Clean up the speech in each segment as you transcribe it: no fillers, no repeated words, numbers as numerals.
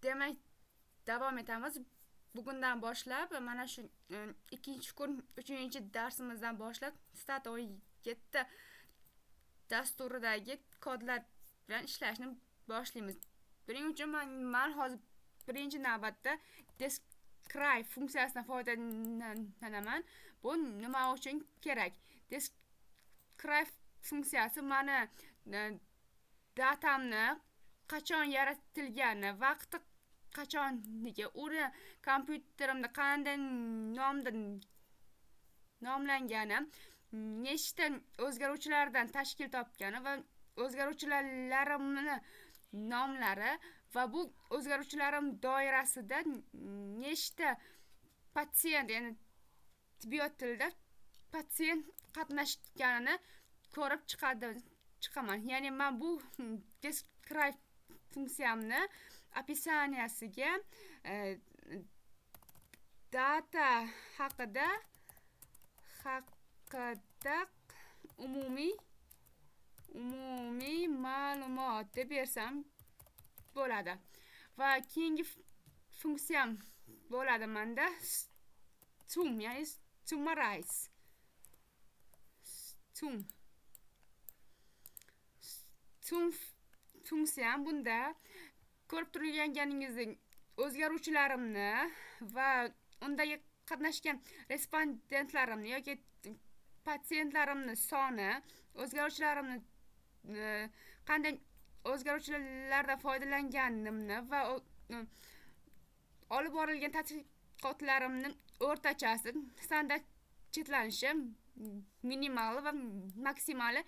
demak, davom etamiz. Bugundan boshlab mana shu ikkinchi kun 3-darsimizdan boshlab Stat 17 dasturidagi kodlar bilan ishlashni boshlaymiz. Buning uchun men hozir birinchi navbatda describe funksiyasidan foydalanaman. Bu nima uchun kerak? Describe funksiyasi mani datamni qachon yaratilgani, vaqti qachonligi, uni kompyuterimda qanday nomda nomlangani, nechta o'zgaruvchilardan tashkil topgani va o'zgaruvchilarimni nomlari va bu o'zgaruvchilarim doirasida nechta patsient, ya'ni tibbiyot tilida patsient qatnashganini ko'rib chiqaman. Ya'ni men bu describe funksiyamni opisaniyasiga data haqida umumiy ma'lumot deb bersam bo'ladi. Va keyingi funksiyam bo'ladi menda sum, ya'ni summarize. Sum funksiyam bunda ko'rib turganingizdek o'zgaruvchilarimni va undagi qatnashgan respondentlarimni yoki patsientlarimni soni, o'zgaruvchilarimni qanday o'zgaruvchilardan foydalanganimni va olib borilgan tadqiqotlarimni o'rtachasi, standart chetlanishi, minimali va maksimali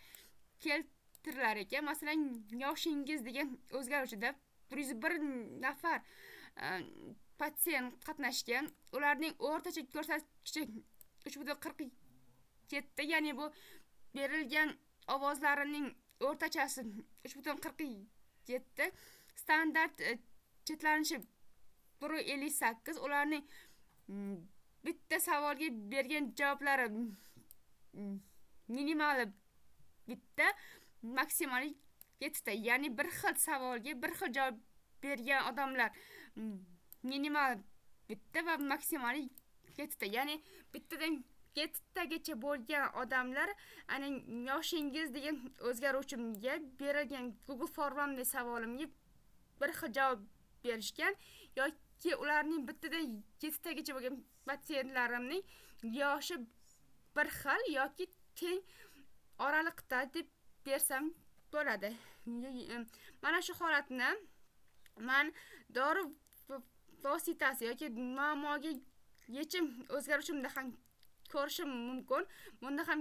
keltirilar ekan. Masalan, yoshingiz degan o'zgaruvchida 101 nafar patsient qatnashgan. Ularning o'rtacha ko'rsatkichi 3,47, ya'ni bu berilgan ovozlarining o'rtachasi 3,47. Standart chetlanishi 1,58. Ularning bitta savolga bergan javoblari minimali bitta, maksimali 7ta. Ya'ni bir xil savolga bir xil javob bergan odamlar minimal bitta va maksimali 7ta. Ya'ni bittadan 7tagacha bo'lgan odamlar ana yoshingiz degan o'zgaruvchimga berilgan Google formamdagi savolimga bir xil javob berishgan, yoki ularning bittadan 7tagacha bo'lgan patsientlarimning yoshi bir xil yoki teng oraliqda deb bersam bo'ladi. Mana shu holatni men dori vositasi yoki muammoga yechim o'zgaruvchimda ham ko'rishim mumkin. Bunda ham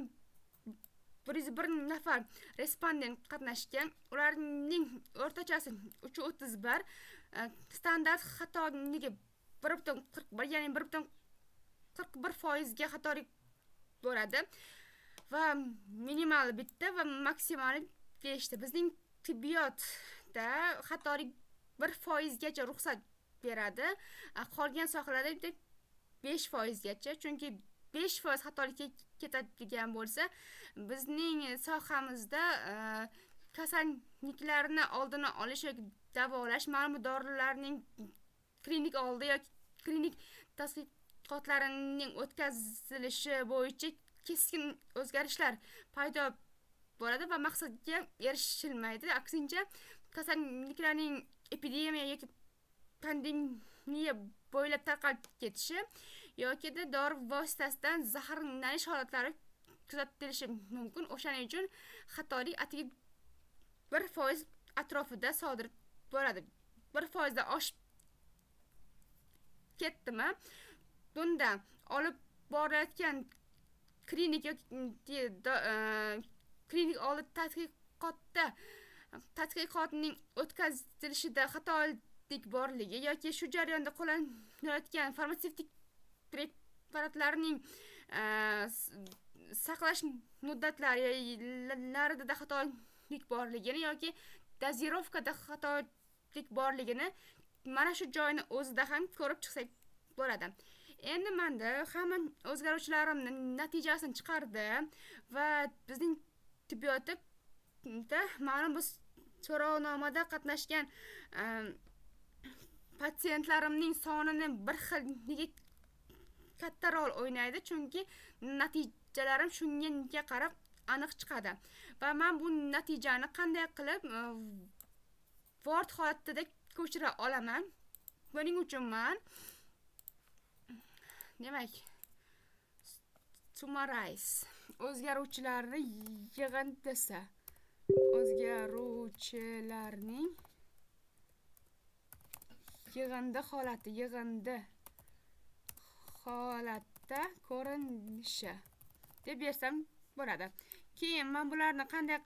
101 nafar respondent qatnashgan. Ularning o'rtachasi 3,31. Standart xatoligi 1,41, ya'ni 1,41% ga xatolik bo'ladi va minimali bitta va maksimali 5 ta. Bizning tibbiyotda xatolik 1% gacha ruxsat beradi. Qolgan sohalarda 5% gacha. Chunki 5% xatolikka ketadigan bo'lsa, bizning sohamizda kasalliklarni oldini olish yoki davolash, ma'lum dorilarning klinik oldi yoki klinik tadqiqotlarining o'tkazilishi bo'yicha keskin o'zgarishlar paydo bo'ladi va maqsadga erishilmaydi. Aksincha, kasalliklarning epidemiya yoki pandemiya bo'ylab tarqalib ketishi yoki dori vositasidan zaharlanish holatlari kuzatilishi mumkin. O'shaning uchun xatolik atigi 1% atrofida sodir bo'ladi. 1% dan oshib ketdimi, bunda olib borayotgan klinik yoki klinik oldi tadqiqotning o'tkazilishida xatolik borligi yoki shu jarayonda qo'llanayotgan farmatsevtik preparatlarning saqlash muddatlarida xatolik borligini yoki dozirovkada xatolik borligini mana shu joyni o'zida ham ko'rib chiqsak bo'ladi. Endi menda hamma o'zgaruvchilarimning natijasini chiqardim va bizning tibbiyotda ma'lum bir so'rovnomada qatnashgan patsientlarimning sonini bir xil nega katta rol o'ynaydi, chunki natijalarim shunga qarab aniq chiqadi. Va men bu natijani qanday qilib Word holatida ko'chira olaman? Buning uchun men demak summarize o'zgaruvchilarni yig'indisi, o'zgaruvchilarning yig'indi holatda ko'rinishi deb bersam bo'ladi. Keyin men bularni qanday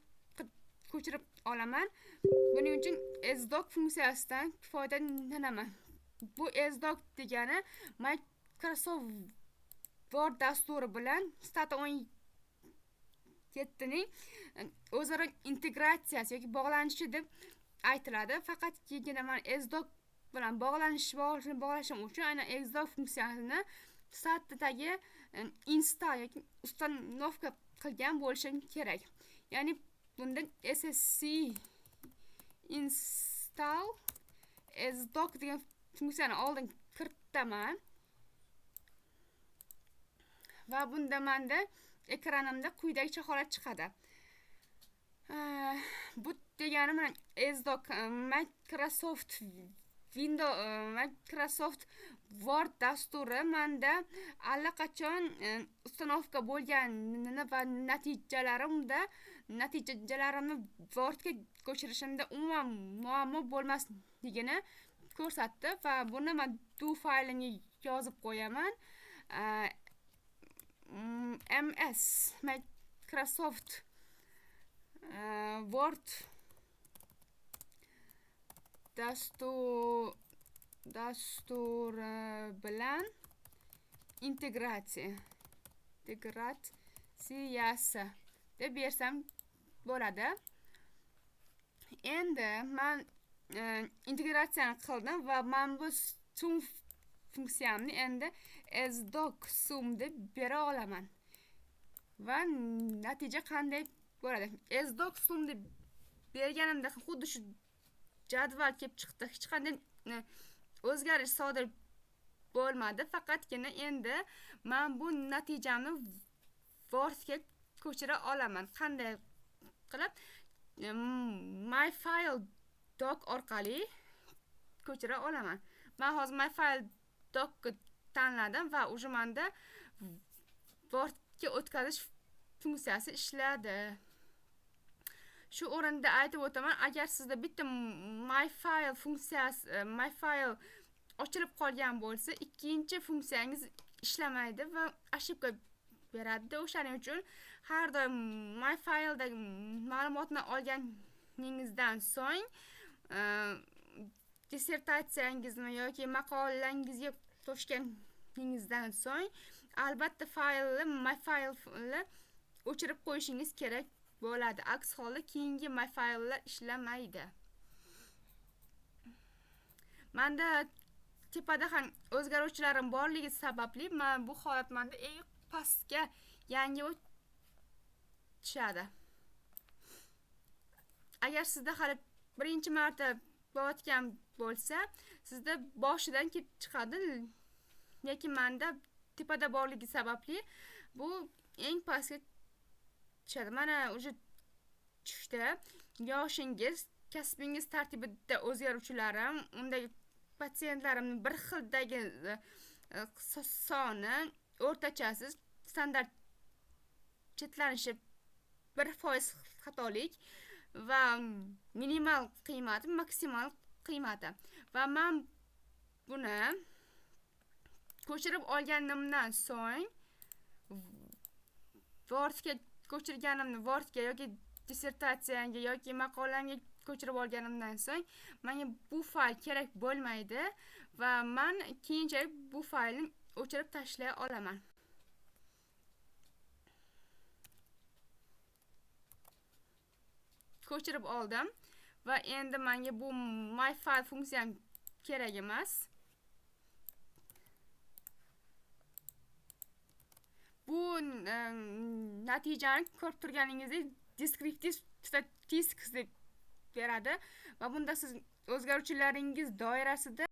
ko'chirib olaman? Buning uchun sdoc funksiyasidan foydalanaman. Bu sdoc degani Microsoft Word dasturi bilan Stata 17 ning o'zaro integratsiyasi yoki bog'lanishi deb aytiladi. Faqatgina men sdoc bilan bog'lashim uchun aynan sdoc funksiyasini Statadagi install yoki ustanovka qilgan bo'lishim kerak. Ya'ni bunda ssc install sdoc degan funksiyani oldin kiritaman va bunda menda ekranimda quyidagicha holat chiqadi. Bu degani men sdoc Microsoft Word dasturi menda allaqachon ustanovka bo'lganini va natijalarimni Wordga ko'chirishimda umuman muammo bo'lmasligini ko'rsatdi va buni men do faylini yozib qo'yaman. ms Microsoft Word dasturi bilan integratsiyasi deb bersam bo'ladi. Endi men integratsiyani qildim va men bu sum funksiyamni endi sdoc sum deb bera olaman. Va natija qanday bo'ladi? Sdoc sum deb berganimda xuddi shu jadval kelib chiqdi. Hech qanday o'zgarish sodir bo'lmadi. Faqatgina endi men bu natijamni Wordga ko'chira olaman. Qanday qilib? My file doc orqali ko'chira olaman. Men hozir my file doc tanladim va uje menda Wordga o'tkazish funksiyasi ishladi. Shu o'rinda aytib o'taman, agar sizda bitta my file ochilib qolgan bo'lsa, ikkinchi funksiyangiz ishlamaydi va ошибка beradi. O'shaning uchun har doim my filedagi ma'lumotni olganingizdan so'ng dissertatsiyangizmi yoki maqolangizga qo'shganingizdan so'ng albatta my file'ni o'chirib qo'yishingiz kerak bo'ladi. Aks holda keyingi my file'lar ishlamaydi. Menda tepada ham o'zgaruvchilarim borligi sababli men bu holat menda eng pastga yangi tushadi. Agar sizda hali birinchi marta bo'layotgan bo'lsa, sizda boshidan kelib chiqadi. Lekin menda tepada borligi sababli bu eng pastga tushadi. Mana uje tushdi. Yoshingiz, kasbingiz tartibida o'zgaruvchilarim, undagi patsientlarimning bir xildagi soni, o'rtachasi, standart chetlanishi 1% xatolik va minimal qiymati, maksimal qiymati. Va men buni ko'chirib olganimdan so'ng Wordga ko'chirganimni Wordga yoki dissertatsiyamga yoki maqolamga ko'chirib olganimdan so'ng menga bu fayl kerak bo'lmaydi va men keyinchalik bu faylni o'chirib tashlay olaman. Ko'chirib oldim va endi menga bu my file funksiyam kerak emas. Bu natijani ko'rib turganingizdek descriptive statistics deb beradi va bunda siz o'zgaruvchilaringiz doirasida